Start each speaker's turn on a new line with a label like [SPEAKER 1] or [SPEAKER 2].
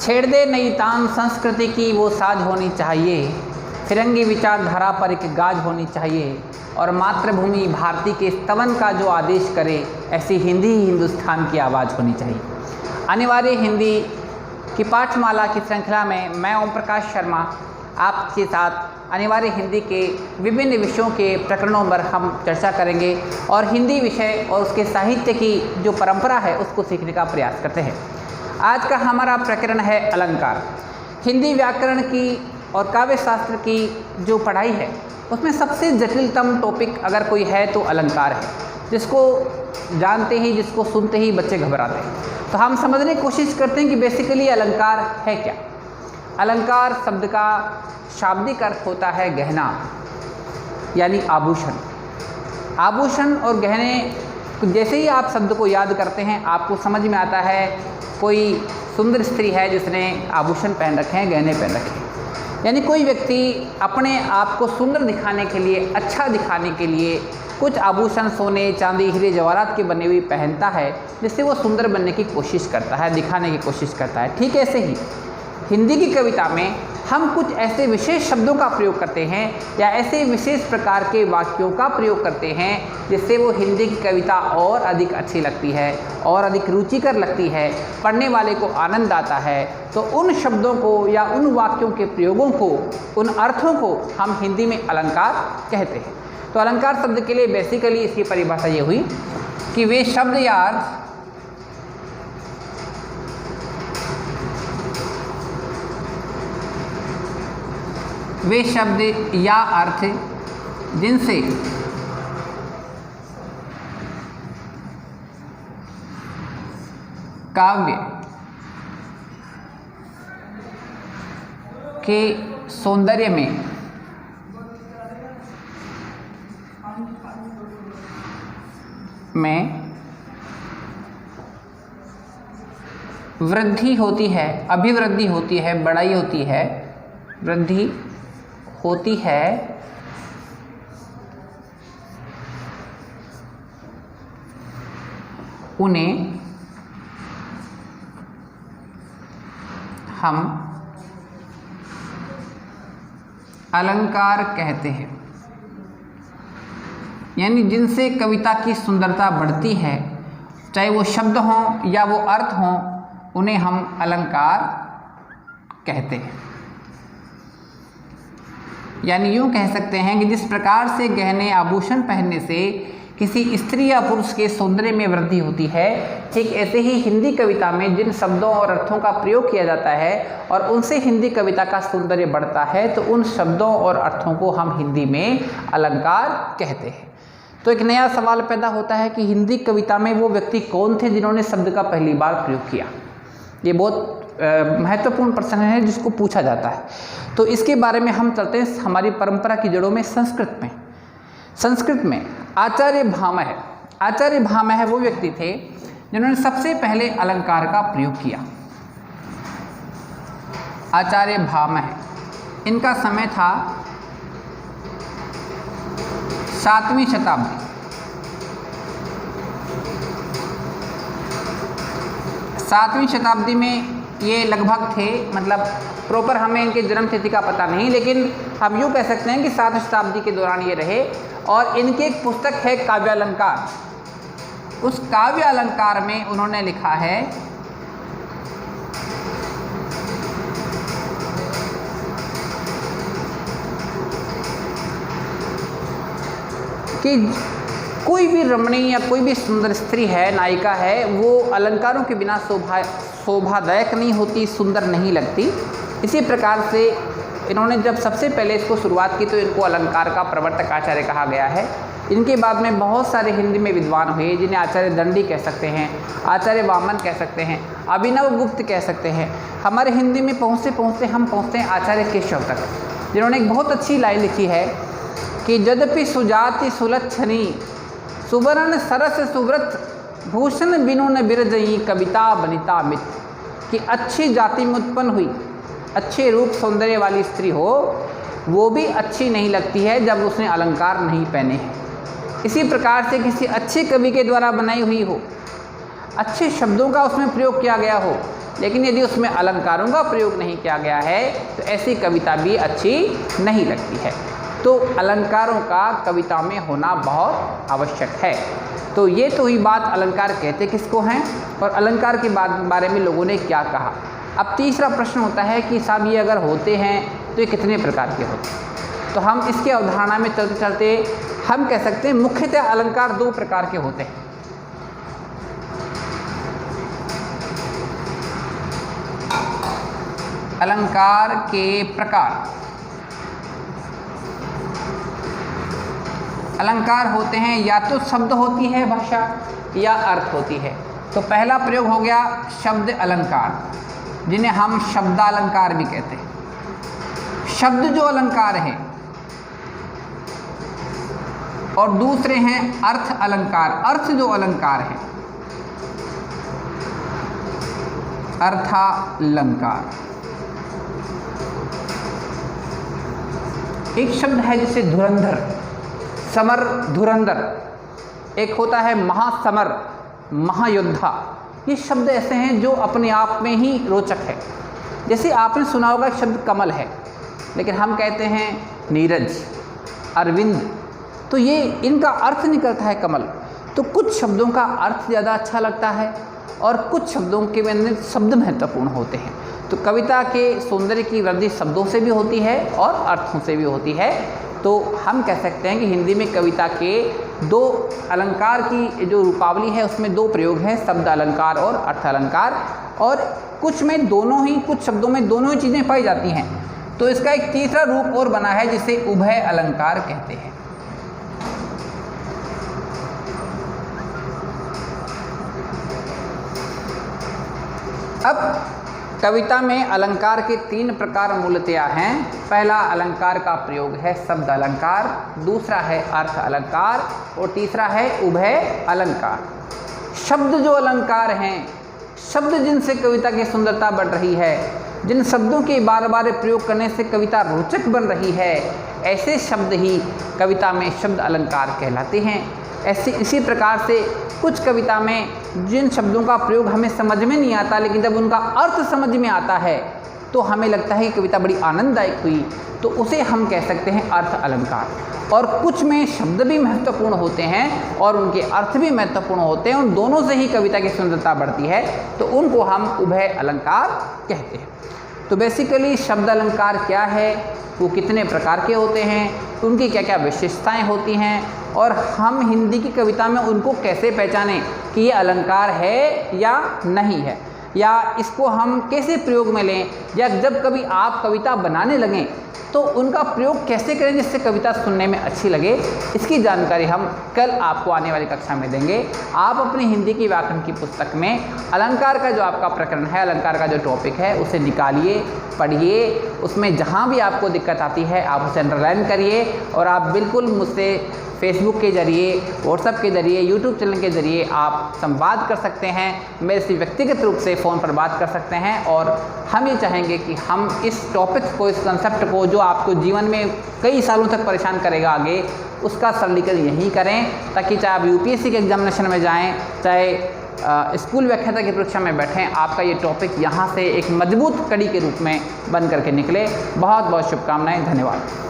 [SPEAKER 1] छेड़ दे नई तान संस्कृति की वो साज होनी चाहिए, फिरंगी विचारधारा पर एक गाज होनी चाहिए, और मातृभूमि भारती के स्तवन का जो आदेश करे, ऐसी हिंदी ही हिंदुस्तान की आवाज़ होनी चाहिए। अनिवार्य हिंदी की पाठमाला की श्रृंखला में मैं ओम प्रकाश शर्मा आपके साथ अनिवार्य हिंदी के विभिन्न विषयों के प्रकरणों पर हम चर्चा करेंगे और हिंदी विषय और उसके साहित्य की जो परंपरा है उसको सीखने का प्रयास करते हैं। आज का हमारा प्रकरण है अलंकार। हिंदी व्याकरण की और काव्य शास्त्र की जो पढ़ाई है उसमें सबसे जटिलतम टॉपिक अगर कोई है तो अलंकार है, जिसको जानते ही, जिसको सुनते ही बच्चे घबराते हैं। तो हम समझने की कोशिश करते हैं कि बेसिकली अलंकार है क्या। अलंकार शब्द का शाब्दिक अर्थ होता है गहना, यानी आभूषण। आभूषण और गहने, जैसे ही आप शब्द को याद करते हैं आपको समझ में आता है कोई सुंदर स्त्री है जिसने आभूषण पहन रखे हैं, गहने पहन रखे हैं। यानी कोई व्यक्ति अपने आप को सुंदर दिखाने के लिए, अच्छा दिखाने के लिए कुछ आभूषण सोने, चांदी, हीरे, जवाहरात के बने हुए पहनता है, जिससे वो सुंदर बनने की कोशिश करता है, दिखाने की कोशिश करता है। ठीक ऐसे ही हिंदी की कविता में हम कुछ ऐसे विशेष शब्दों का प्रयोग करते हैं या ऐसे विशेष प्रकार के वाक्यों का प्रयोग करते हैं जिससे वो हिंदी की कविता और अधिक अच्छी लगती है और अधिक रुचिकर लगती है, पढ़ने वाले को आनंद आता है। तो उन शब्दों को या उन वाक्यों के प्रयोगों को, उन अर्थों को हम हिंदी में अलंकार कहते हैं। तो अलंकार शब्द के लिए बेसिकली इसकी परिभाषा ये हुई कि वे शब्द या अर्थ जिनसे काव्य के सौंदर्य में वृद्धि होती है, अभिवृद्धि होती है, बढ़ाई होती है, वृद्धि होती है, उन्हें हम अलंकार कहते हैं। यानी जिनसे कविता की सुंदरता बढ़ती है, चाहे वो शब्द हों या वो अर्थ हों, उन्हें हम अलंकार कहते हैं। यानी यूँ कह सकते हैं कि जिस प्रकार से गहने आभूषण पहनने से किसी स्त्री या पुरुष के सौंदर्य में वृद्धि होती है, ठीक ऐसे ही हिंदी कविता में जिन शब्दों और अर्थों का प्रयोग किया जाता है और उनसे हिंदी कविता का सौंदर्य बढ़ता है, तो उन शब्दों और अर्थों को हम हिंदी में अलंकार कहते हैं। तो एक नया सवाल पैदा होता है कि हिंदी कविता में वो व्यक्ति कौन थे जिन्होंने शब्द का पहली बार प्रयोग किया। ये बहुत महत्वपूर्ण प्रश्न है जिसको पूछा जाता है। तो इसके बारे में हम चलते हैं हमारी परंपरा की जड़ों में, संस्कृत में। संस्कृत में आचार्य भामह, आचार्य भामह वो व्यक्ति थे जिन्होंने सबसे पहले अलंकार का प्रयोग किया। आचार्य भामह, इनका समय था 7वीं शताब्दी। 7वीं शताब्दी में ये लगभग थे, मतलब प्रॉपर हमें इनके जन्म तिथि का पता नहीं, लेकिन हम यूँ कह सकते हैं कि 7वीं शताब्दी के दौरान ये रहे। और इनकी एक पुस्तक है काव्यालंकार। उस काव्य अलंकार में उन्होंने लिखा है कि कोई भी रमणी या कोई भी सुंदर स्त्री है, नायिका है, वो अलंकारों के बिना शोभादायक नहीं होती, सुंदर नहीं लगती। इसी प्रकार से इन्होंने जब सबसे पहले इसको शुरुआत की तो इनको अलंकार का प्रवर्तक आचार्य कहा गया है। इनके बाद में बहुत सारे हिंदी में विद्वान हुए जिन्हें आचार्य दंडी कह सकते हैं, आचार्य वामन कह सकते हैं, अभिनव गुप्त कह सकते हैं। हमारे हिंदी में पहुँचते पहुँचते हम पहुँचते हैं आचार्य केशव तक, जिन्होंने एक बहुत अच्छी लाइन लिखी है कि यद्यपि सुजाति सुलक्षणी सुवर्ण सरस सुव्रत भूषण बिनु न बिरजई कविता बनिता मित। कि अच्छी जाति में उत्पन्न हुई, अच्छे रूप सौंदर्य वाली स्त्री हो, वो भी अच्छी नहीं लगती है जब उसने अलंकार नहीं पहने हैं। इसी प्रकार से किसी अच्छे कवि के द्वारा बनाई हुई हो, अच्छे शब्दों का उसमें प्रयोग किया गया हो, लेकिन यदि उसमें अलंकारों का प्रयोग नहीं किया गया है तो ऐसी कविता भी अच्छी नहीं लगती है। तो अलंकारों का कविता में होना बहुत आवश्यक है। तो ये तो हुई बात अलंकार कहते किसको हैं और अलंकार के बारे में लोगों ने क्या कहा। अब तीसरा प्रश्न होता है कि साहब ये अगर होते हैं तो ये कितने प्रकार के होते हैं। तो हम इसकी अवधारणा में चलते चलते हम कह सकते हैं मुख्यतः अलंकार दो प्रकार के होते हैं। अलंकार के प्रकार, अलंकार होते हैं या तो शब्द होती है भाषा या अर्थ होती है। तो पहला प्रयोग हो गया शब्द अलंकार, जिन्हें हम शब्दालंकार भी कहते हैं। शब्द जो अलंकार है, और दूसरे हैं अर्थ अलंकार, अर्थ जो अलंकार है, अर्थालंकार। एक शब्द है जैसे धुरंधर, समर धुरंधर, एक होता है महासमर, महायोद्धा। ये शब्द ऐसे हैं जो अपने आप में ही रोचक है। जैसे आपने सुना होगा एक शब्द कमल है, लेकिन हम कहते हैं नीरज, अरविंद। तो ये इनका अर्थ निकलता है कमल। तो कुछ शब्दों का अर्थ ज़्यादा अच्छा लगता है और कुछ शब्दों के में शब्द महत्वपूर्ण होते हैं। तो कविता के सौंदर्य की वृद्धि शब्दों से भी होती है और अर्थों से भी होती है। तो हम कह सकते हैं कि हिंदी में कविता के दो अलंकार की जो रूपावली है उसमें दो प्रयोग हैं, शब्द अलंकार और अर्थ अलंकार। और कुछ में दोनों ही, कुछ शब्दों में दोनों ही चीज़ें पाई जाती हैं। तो इसका एक तीसरा रूप और बना है जिसे उभय अलंकार कहते हैं। अब कविता में अलंकार के तीन प्रकार मूलतया हैं। पहला अलंकार का प्रयोग है शब्द अलंकार, दूसरा है अर्थ अलंकार और तीसरा है उभय अलंकार। शब्द जो अलंकार हैं, शब्द जिनसे कविता की सुंदरता बढ़ रही है, जिन शब्दों के बार बार प्रयोग करने से कविता रोचक बन रही है, ऐसे शब्द ही कविता में शब्द अलंकार कहलाते हैं। ऐसे इसी प्रकार से कुछ कविता में जिन शब्दों का प्रयोग हमें समझ में नहीं आता, लेकिन जब उनका अर्थ समझ में आता है तो हमें लगता है कि कविता बड़ी आनंददायक हुई, तो उसे हम कह सकते हैं अर्थ अलंकार। और कुछ में शब्द भी महत्वपूर्ण होते हैं और उनके अर्थ भी महत्वपूर्ण होते हैं, उन दोनों से ही कविता की सुंदरता बढ़ती है, तो उनको हम उभय अलंकार कहते हैं। तो बेसिकली शब्द अलंकार क्या है, वो कितने प्रकार के होते हैं, उनकी क्या क्या विशेषताएं होती हैं, और हम हिंदी की कविता में उनको कैसे पहचानें कि ये अलंकार है या नहीं है, या इसको हम कैसे प्रयोग में लें, या जब कभी आप कविता बनाने लगें तो उनका प्रयोग कैसे करें जिससे कविता सुनने में अच्छी लगे। इसकी जानकारी हम कल आपको आने वाली कक्षा में देंगे। आप अपनी हिंदी की व्याकरण की पुस्तक में अलंकार का जो आपका प्रकरण है, अलंकार का जो टॉपिक है, उसे निकालिए, पढ़िए। उसमें जहाँ भी आपको दिक्कत आती है आप उसे अंडरलाइन करिए, और आप बिल्कुल मुझसे फेसबुक के ज़रिए, व्हाट्सएप के ज़रिए, यूट्यूब चैनल के ज़रिए आप संवाद कर सकते हैं, मेरे से व्यक्तिगत रूप से फ़ोन पर बात कर सकते हैं। और हम ये चाहेंगे कि हम इस टॉपिक को, इस कंसेप्ट को, जो आपको जीवन में कई सालों तक परेशान करेगा आगे, उसका सरलीकरण यहीं करें, ताकि चाहे आप यूपीएससी के एग्जामिनेशन में जाएँ, चाहे स्कूल व्याख्याता की परीक्षा में बैठें, आपका ये टॉपिक यहाँ से एक मजबूत कड़ी के रूप में बन करके निकले। बहुत बहुत शुभकामनाएँ। धन्यवाद।